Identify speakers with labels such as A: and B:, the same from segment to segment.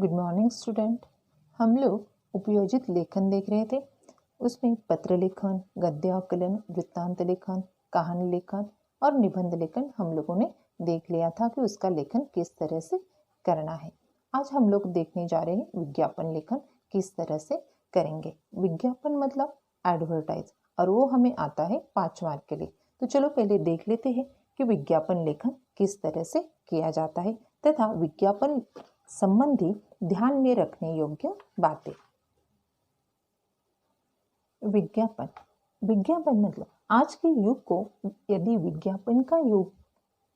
A: Good morning student. हम लोग उपयोजित लेखन देख रहे थे। उसमें पत्र लेखन, गद्य आकलन, वृत्तांत लेखन, कहानी लेखन और निबंध लेखन हम लोगों ने देख लिया था कि उसका लेखन किस तरह से करना है। आज हम लोग देखने जा रहे हैं विज्ञापन लेखन किस तरह से करेंगे। विज्ञापन मतलब एडवर्टाइज, और वो हमें आता है 5 मार्क के लिए। तो चलो पहले देख लेते हैं कि विज्ञापन लेखन किस तरह से किया जाता है तथा विज्ञापन संबंधी ध्यान में रखने योग्य बातें। विज्ञापन विज्ञापन मतलब आज के युग को यदि विज्ञापन का युग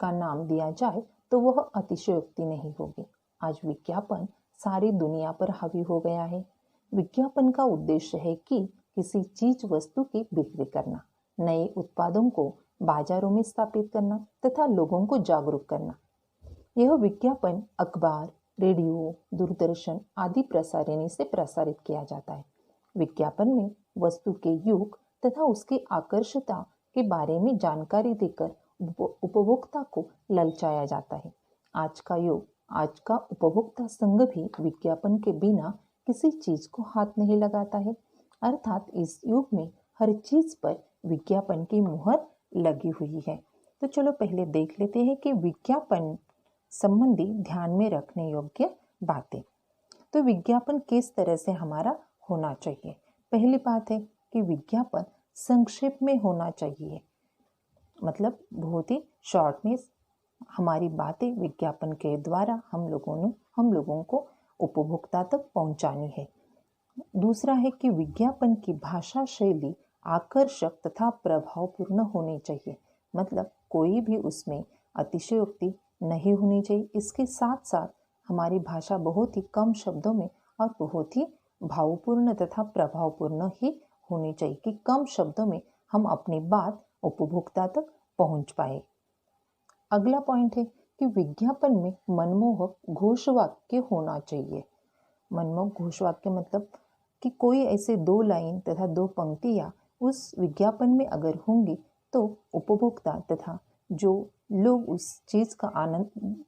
A: का नाम दिया जाए तो वह अतिशयोक्ति नहीं होगी। आज विज्ञापन सारी दुनिया पर हावी हो गया है। विज्ञापन का उद्देश्य है कि किसी चीज वस्तु की बिक्री करना, नए उत्पादों को बाजारों में स्थापित करना तथा लोगों को जागरूक करना। यह विज्ञापन अखबार, रेडियो, दूरदर्शन आदि प्रसारिणी से प्रसारित किया जाता है। विज्ञापन में वस्तु के युग तथा उसकी आकर्षकता के बारे में जानकारी देकर उपभोक्ता को ललचाया जाता है। आज का युग, आज का उपभोक्ता संघ भी विज्ञापन के बिना किसी चीज को हाथ नहीं लगाता है। अर्थात इस युग में हर चीज पर विज्ञापन की मुहर लगी हुई है। तो चलो पहले देख लेते हैं कि विज्ञापन संबंधी ध्यान में रखने योग्य बातें। तो विज्ञापन किस तरह से हमारा होना चाहिए। पहली बात है कि विज्ञापन संक्षेप में होना चाहिए, मतलब बहुत ही शॉर्ट में हमारी बातें विज्ञापन के द्वारा हम लोगों को उपभोक्ता तक पहुंचानी है। दूसरा है कि विज्ञापन की भाषा शैली आकर्षक तथा प्रभावपूर्ण होनी चाहिए, मतलब कोई भी उसमें अतिशयोक्ति नहीं होनी चाहिए। इसके साथ साथ हमारी भाषा बहुत ही कम शब्दों में और बहुत ही भावपूर्ण तथा प्रभावपूर्ण ही होनी चाहिए कि कम शब्दों में हम अपनी बात उपभोक्ता तक पहुंच पाए। अगला पॉइंट है कि विज्ञापन में मनमोहक घोषवाक्य होना चाहिए। मनमोहक घोषवाक्य मतलब कि कोई ऐसे 2 लाइन तथा 2 पंक्तियां उस विज्ञापन में अगर होंगी तो उपभोक्ता तथा जो लोग उस चीज का आनंद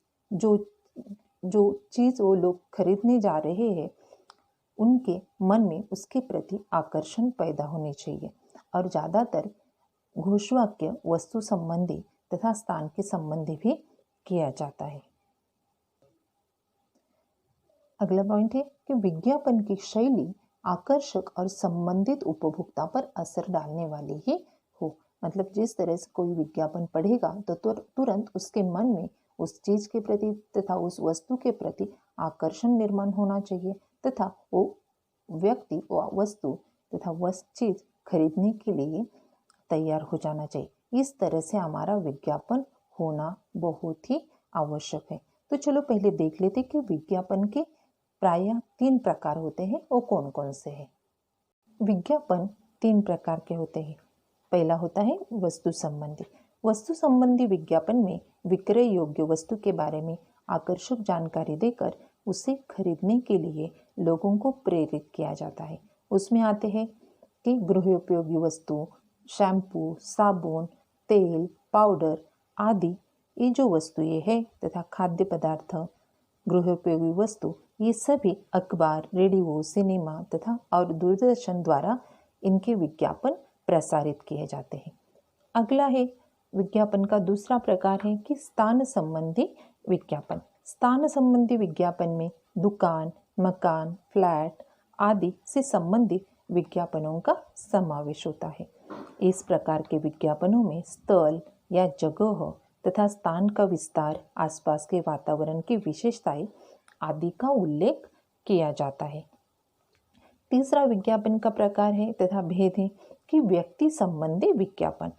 A: जो चीज वो लोग खरीदने जा रहे हैं उनके मन में उसके प्रति आकर्षण पैदा होने चाहिए। और ज्यादातर घोषवाक्य वस्तु संबंधी तथा स्थान के संबंधी भी किया जाता है। अगला पॉइंट है कि विज्ञापन की शैली आकर्षक और संबंधित उपभोक्ता पर असर डालने वाली ही हो। मतलब जिस तरह से कोई विज्ञापन पढ़ेगा तो तुरंत उसके मन में उस चीज के प्रति तथा उस वस्तु के प्रति आकर्षण निर्माण होना चाहिए तथा वो व्यक्ति व वस्तु तथा वह चीज खरीदने के लिए तैयार हो जाना चाहिए। इस तरह से हमारा विज्ञापन होना बहुत ही आवश्यक है। तो चलो पहले देख लेते कि विज्ञापन के प्रायः 3 प्रकार होते हैं, वो कौन कौन से हैं। विज्ञापन 3 प्रकार के होते हैं। पहला होता है वस्तु संबंधी। वस्तु संबंधी विज्ञापन में विक्रय योग्य वस्तु के बारे में आकर्षक जानकारी देकर उसे खरीदने के लिए लोगों को प्रेरित किया जाता है। उसमें आते हैं कि गृह उपयोगी वस्तु, शैम्पू, साबुन, तेल, पाउडर आदि ये जो वस्तुएं है तथा खाद्य पदार्थ, गृह उपयोगी वस्तु, ये सभी अखबार, रेडियो, सिनेमा तथा और दूरदर्शन द्वारा इनके विज्ञापन प्रसारित किए जाते हैं। अगला है विज्ञापन का दूसरा प्रकार है कि स्थान संबंधी विज्ञापन। स्थान संबंधी विज्ञापन में दुकान, मकान, फ्लैट आदि से संबंधित विज्ञापनों का समावेश होता है। इस प्रकार के विज्ञापनों में स्थल या जगह तथा स्थान का विस्तार, आसपास के वातावरण की विशेषताएं आदि का उल्लेख किया जाता है। तीसरा विज्ञापन का प्रकार है तथा भेद है कि व्यक्ति संबंधी विज्ञापन।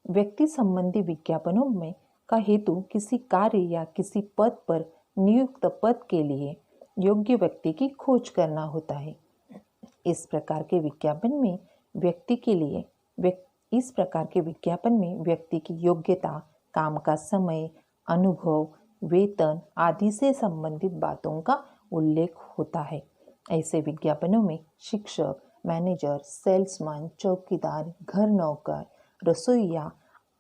A: व्यक्ति संबंधी विज्ञापनों में का हेतु किसी कार्य या किसी पद पर नियुक्त पद के लिए योग्य व्यक्ति की खोज करना होता है। इस प्रकार के विज्ञापन में व्यक्ति की योग्यता, काम का समय, अनुभव, वेतन आदि से संबंधित बातों का उल्लेख होता है। ऐसे विज्ञापनों में शिक्षक, मैनेजर, सेल्समैन, चौकीदार, घर नौकर, रसोइया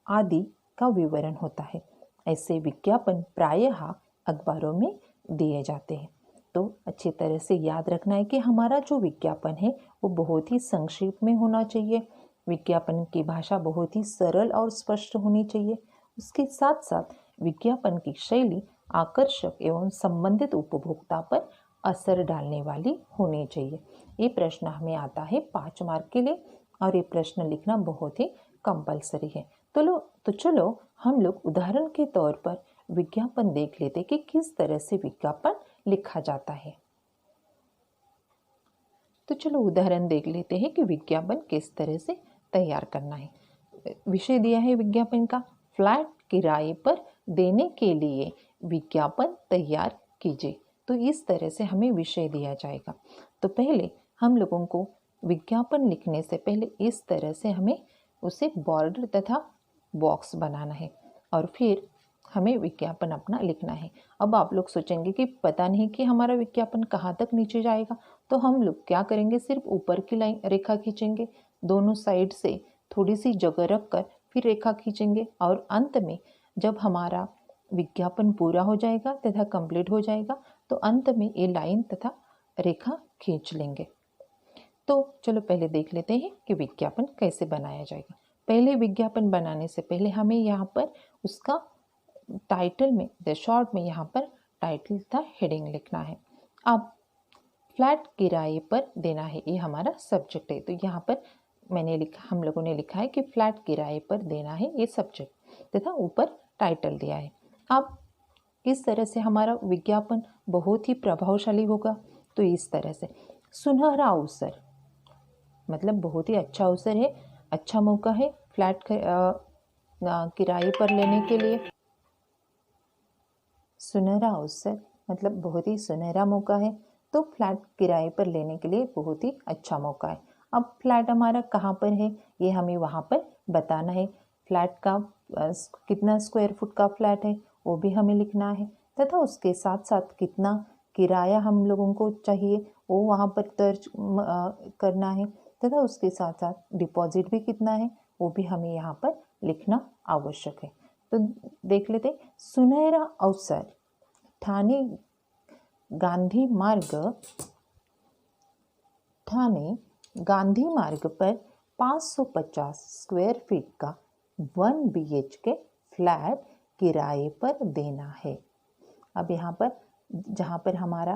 A: आदि का विवरण होता है। ऐसे विज्ञापन प्रायः अखबारों में दिए जाते हैं। तो अच्छी तरह से याद रखना है कि हमारा जो विज्ञापन है वो बहुत ही संक्षिप्त में होना चाहिए। विज्ञापन की भाषा बहुत ही सरल और स्पष्ट होनी चाहिए। उसके साथ साथ विज्ञापन की शैली आकर्षक एवं संबंधित उपभोक्ता पर असर डालने वाली होनी चाहिए। ये प्रश्न हमें आता है 5 मार्क के लिए और ये प्रश्न लिखना बहुत ही कंपलसरी है। तो चलो हम लोग उदाहरण के तौर पर विज्ञापन देख लेते कि किस तरह से विज्ञापन लिखा जाता है। तो चलो उदाहरण देख लेते हैं कि विज्ञापन किस तरह से तैयार करना है। विषय दिया है विज्ञापन का, फ्लैट किराए पर देने के लिए विज्ञापन तैयार कीजिए। तो इस तरह से हमें विषय दिया जाएगा। तो पहले हम लोगों को विज्ञापन लिखने से पहले इस तरह से हमें उसे बॉर्डर तथा बॉक्स बनाना है और फिर हमें विज्ञापन अपना लिखना है। अब आप लोग सोचेंगे कि पता नहीं कि हमारा विज्ञापन कहाँ तक नीचे जाएगा, तो हम लोग क्या करेंगे, सिर्फ ऊपर की लाइन रेखा खींचेंगे, दोनों साइड से थोड़ी सी जगह रखकर फिर रेखा खींचेंगे और अंत में जब हमारा विज्ञापन पूरा हो जाएगा तथा कंप्लीट हो जाएगा तो अंत में ये लाइन तथा रेखा खींच लेंगे। तो चलो पहले देख लेते हैं कि विज्ञापन कैसे बनाया जाएगा। पहले विज्ञापन बनाने से पहले हमें यहाँ पर उसका टाइटल में शॉर्ट में यहाँ पर टाइटल तथा हेडिंग लिखना है। अब फ्लैट किराए पर देना है, ये हमारा सब्जेक्ट है। तो यहाँ पर हम लोगों ने लिखा है कि फ्लैट किराए पर देना है, ये सब्जेक्ट तथा ऊपर टाइटल दिया है। अब इस तरह से हमारा विज्ञापन बहुत ही प्रभावशाली होगा। तो इस तरह से सुनहरा अवसर मतलब बहुत ही अच्छा अवसर है, अच्छा मौका है फ्लैट किराए पर लेने के लिए। सुनहरा अवसर मतलब बहुत ही सुनहरा मौका है, तो फ्लैट किराए पर लेने के लिए बहुत ही अच्छा मौका है। अब फ्लैट हमारा कहाँ पर है ये हमें वहाँ पर बताना है। फ्लैट का कितना स्क्वायर फुट का फ्लैट है वो भी हमें लिखना है तथा उसके साथ साथ कितना किराया हम लोगों को चाहिए वो वहाँ पर दर्ज करना है तथा उसके साथ साथ डिपॉजिट भी कितना है वो भी हमें यहाँ पर लिखना आवश्यक है। तो देख लेते, सुनहरा अवसर ठाणे गांधी मार्ग पर 550 स्क्वायर फीट का 1 BHK फ्लैट किराए पर देना है। अब यहाँ पर जहाँ पर हमारा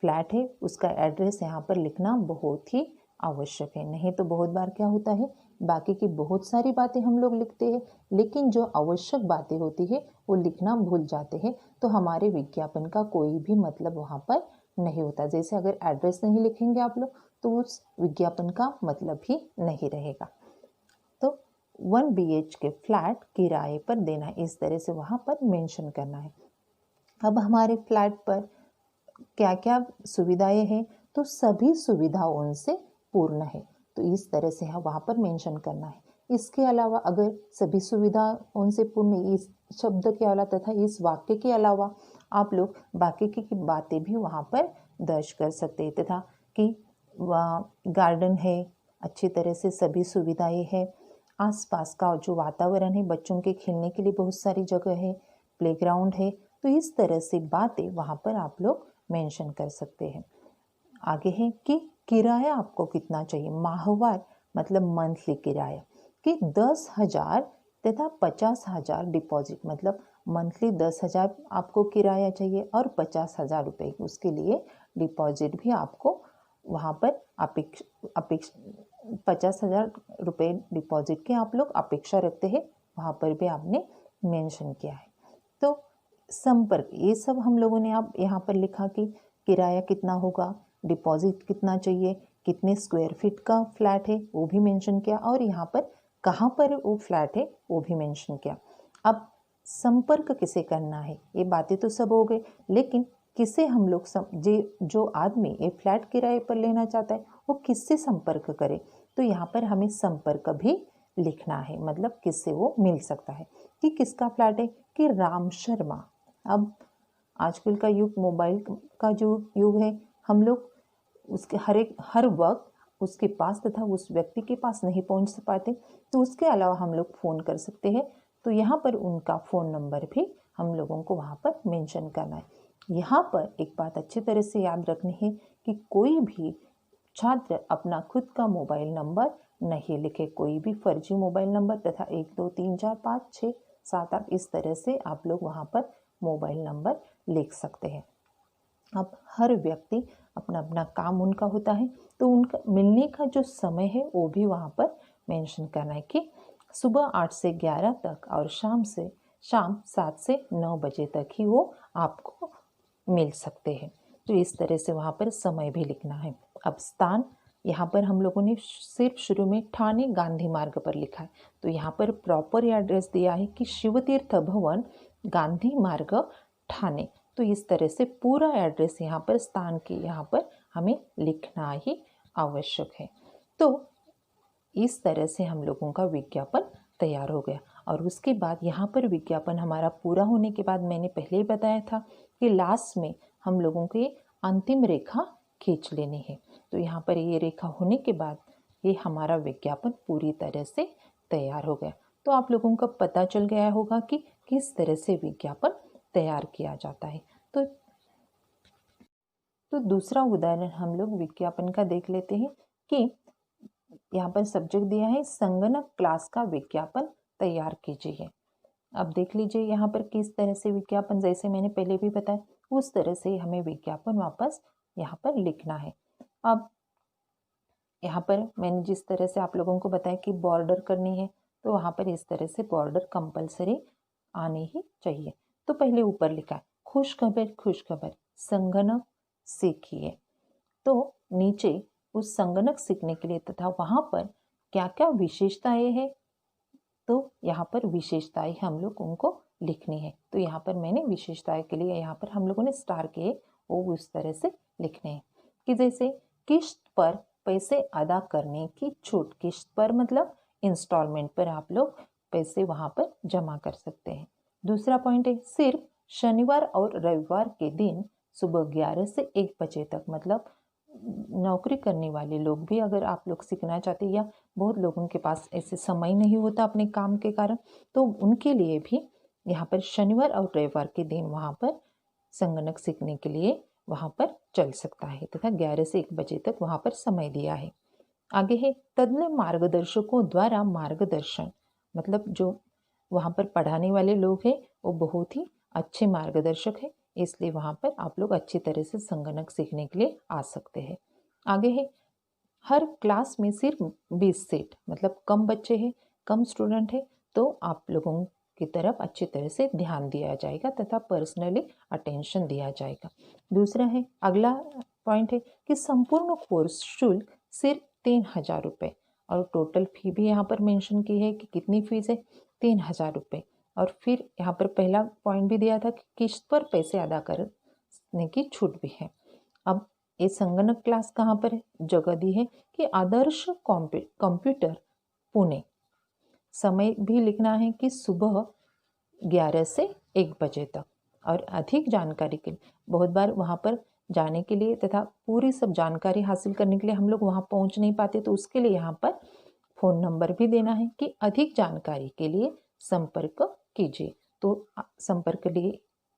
A: फ्लैट है उसका एड्रेस यहाँ पर लिखना बहुत ही आवश्यक है। नहीं तो बहुत बार क्या होता है, बाकी की बहुत सारी बातें हम लोग लिखते हैं लेकिन जो आवश्यक बातें होती है वो लिखना भूल जाते हैं, तो हमारे विज्ञापन का कोई भी मतलब वहाँ पर नहीं होता। जैसे अगर एड्रेस नहीं लिखेंगे आप लोग तो उस विज्ञापन का मतलब ही नहीं रहेगा। तो 1 BHK फ्लैट किराए पर देना है, इस तरह से वहाँ पर मेंशन करना है। अब हमारे फ्लैट पर क्या क्या सुविधाएं हैं, तो सभी सुविधाओं उनसे पूर्ण है, तो इस तरह से वहाँ पर मेंशन करना है। इसके अलावा अगर सभी सुविधा उनसे पूर्ण, इस शब्द के अलावा तथा इस वाक्य के अलावा आप लोग बाकी की बातें भी वहाँ पर दर्ज कर सकते हैं तथा कि गार्डन है, अच्छी तरह से सभी सुविधाएं हैं, आसपास का जो वातावरण है, बच्चों के खेलने के लिए बहुत सारी जगह है, प्लेग्राउंड है, तो इस तरह से बातें वहाँ पर आप लोग मेंशन कर सकते हैं। आगे है कि किराया आपको कितना चाहिए, माहवार मतलब मंथली किराया कि 10,000 तथा 50,000 डिपॉजिट, मतलब मंथली 10,000 आपको किराया चाहिए और 50,000 रुपये उसके लिए डिपॉजिट भी आपको वहाँ पर 50,000 रुपये डिपॉजिट के आप लोग अपेक्षा रखते हैं, वहाँ पर भी आपने मेंशन किया है। तो संपर्क, ये सब हम लोगों ने आप यहाँ पर लिखा कि किराया कितना होगा, डिपॉजिट कितना चाहिए, कितने स्क्वायर फीट का फ्लैट है वो भी मेंशन किया और यहाँ पर कहाँ पर वो फ्लैट है वो भी मेंशन किया। अब संपर्क किसे करना है, ये बातें तो सब हो गई, लेकिन किसे हम लोग जो आदमी ये फ्लैट किराए पर लेना चाहता है वो किससे संपर्क करे, तो यहाँ पर हमें संपर्क भी लिखना है, मतलब किससे वो मिल सकता है। कि किसका फ्लैट है, कि राम शर्मा। अब आजकल का युग मोबाइल का जो युग है, हम लोग उसके हर वक्त उसके पास तथा उस व्यक्ति के पास नहीं पहुंच पाते, तो उसके अलावा हम लोग फ़ोन कर सकते हैं। तो यहाँ पर उनका फ़ोन नंबर भी हम लोगों को वहाँ पर मेंशन करना है। यहाँ पर एक बात अच्छी तरह से याद रखनी है कि कोई भी छात्र अपना खुद का मोबाइल नंबर नहीं लिखे। कोई भी फर्जी मोबाइल नंबर तथा 1 2 3 4 5 6 7 8 इस तरह से आप लोग वहाँ पर मोबाइल नंबर लिख सकते हैं। अब हर व्यक्ति अपना अपना काम उनका होता है, तो उनका मिलने का जो समय है वो भी वहाँ पर मेंशन करना है कि सुबह 8 से 11 तक और शाम 7 से 9 बजे तक ही वो आपको मिल सकते हैं। तो इस तरह से वहाँ पर समय भी लिखना है। अब स्थान यहाँ पर हम लोगों ने सिर्फ शुरू में ठाणे गांधी मार्ग पर लिखा है, तो यहाँ पर प्रॉपर एड्रेस दिया है कि शिवतीर्थ भवन गांधी मार्ग ठाणे। तो इस तरह से पूरा एड्रेस यहाँ पर स्थान के यहाँ पर हमें लिखना ही आवश्यक है। तो इस तरह से हम लोगों का विज्ञापन तैयार हो गया। और उसके बाद यहाँ पर विज्ञापन हमारा पूरा होने के बाद मैंने पहले ही बताया था कि लास्ट में हम लोगों को अंतिम रेखा खींच लेनी है। तो यहाँ पर ये रेखा होने के बाद ये हमारा विज्ञापन पूरी तरह से तैयार हो गया। तो आप लोगों को पता चल गया होगा कि किस तरह से विज्ञापन तैयार किया जाता है। तो दूसरा उदाहरण हम लोग विज्ञापन का देख लेते हैं कि यहाँ पर सब्जेक्ट दिया है संगणक क्लास का विज्ञापन तैयार कीजिए। अब देख लीजिए यहाँ पर किस तरह से विज्ञापन, जैसे मैंने पहले भी बताया उस तरह से हमें विज्ञापन वापस यहाँ पर लिखना है। अब यहाँ पर मैंने जिस तरह से आप लोगों को बताया कि बॉर्डर करनी है, तो वहाँ पर इस तरह से बॉर्डर कंपलसरी आनी ही चाहिए। तो पहले ऊपर लिखा है खुशखबर संगणक सीखिए। तो नीचे उस संगणक सीखने के लिए तथा वहाँ पर क्या क्या विशेषताएं हैं, तो यहाँ पर विशेषताएं हम लोग उनको लिखनी है। तो यहाँ पर मैंने विशेषताएं के लिए यहाँ पर हम लोगों ने स्टार किए वो उस तरह से लिखने हैं कि जैसे किस्त पर पैसे अदा करने की छूट। किस्त पर मतलब इंस्टॉलमेंट पर आप लोग पैसे वहाँ पर जमा कर सकते हैं। दूसरा पॉइंट है सिर्फ शनिवार और रविवार के दिन सुबह 11 से 1 बजे तक, मतलब नौकरी करने वाले लोग भी अगर आप लोग सीखना चाहते हैं या बहुत लोगों के पास ऐसे समय नहीं होता अपने काम के कारण, तो उनके लिए भी यहाँ पर शनिवार और रविवार के दिन वहाँ पर संगणक सीखने के लिए वहाँ पर चल सकता है तथा 11 से 1 बजे तक वहाँ पर समय दिया है। आगे है तज्ञ मार्गदर्शकों द्वारा मार्गदर्शन, मतलब जो वहाँ पर पढ़ाने वाले लोग हैं वो बहुत ही अच्छे मार्गदर्शक है, इसलिए वहाँ पर आप लोग अच्छी तरह से संगणक सीखने के लिए आ सकते हैं। आगे है हर क्लास में सिर्फ 20 सीट, मतलब कम बच्चे हैं, कम स्टूडेंट है, तो आप लोगों की तरफ अच्छी तरह से ध्यान दिया जाएगा तथा पर्सनली अटेंशन दिया जाएगा। दूसरा है अगला पॉइंट है कि संपूर्ण कोर्स शुल्क सिर्फ 3000 रुपये, और टोटल फी भी यहाँ पर मेंशन की है कि कितनी फीस है 3000 रुपये। और फिर यहाँ पर पहला पॉइंट भी दिया था कि किस्त पर पैसे अदा करने की छूट भी है। अब ये संगणक क्लास कहाँ पर है, जगह दी है कि आदर्श कंप्यूटर पुणे। समय भी लिखना है कि सुबह 11 से 1 बजे तक। और अधिक जानकारी के लिए बहुत बार वहाँ पर जाने के लिए तथा पूरी सब जानकारी हासिल करने के लिए हम लोग वहाँ पहुँच नहीं पाते, तो उसके लिए यहाँ पर फ़ोन नंबर भी देना है कि अधिक जानकारी के लिए संपर्क कीजिए। तो संपर्क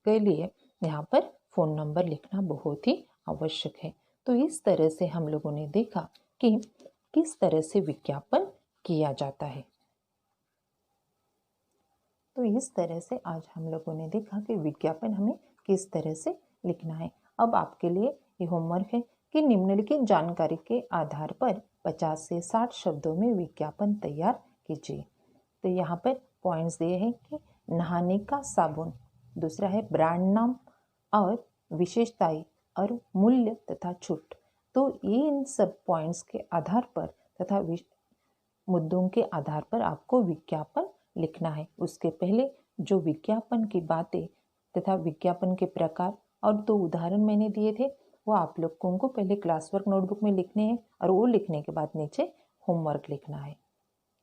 A: के लिए यहाँ पर फ़ोन नंबर लिखना बहुत ही आवश्यक है। तो इस तरह से हम लोगों ने देखा कि किस तरह से विज्ञापन किया जाता है। तो इस तरह से आज हम लोगों ने देखा कि विज्ञापन हमें किस तरह से लिखना है। अब आपके लिए ये होमवर्क है कि निम्नलिखित जानकारी के आधार पर 50 से 60 शब्दों में विज्ञापन तैयार कीजिए। तो यहाँ पर पॉइंट्स दिए हैं कि नहाने का साबुन, दूसरा है ब्रांड नाम और विशेषताएं और मूल्य तथा छूट। तो ये इन सब पॉइंट्स के आधार पर तथा मुद्दों के आधार पर आपको विज्ञापन लिखना है। उसके पहले जो विज्ञापन की बातें तथा विज्ञापन के प्रकार और 2 उदाहरण मैंने दिए थे वो आप लोगों को पहले क्लास वर्क नोटबुक में लिखने हैं और वो लिखने के बाद नीचे होमवर्क लिखना है।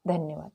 A: धन्यवाद।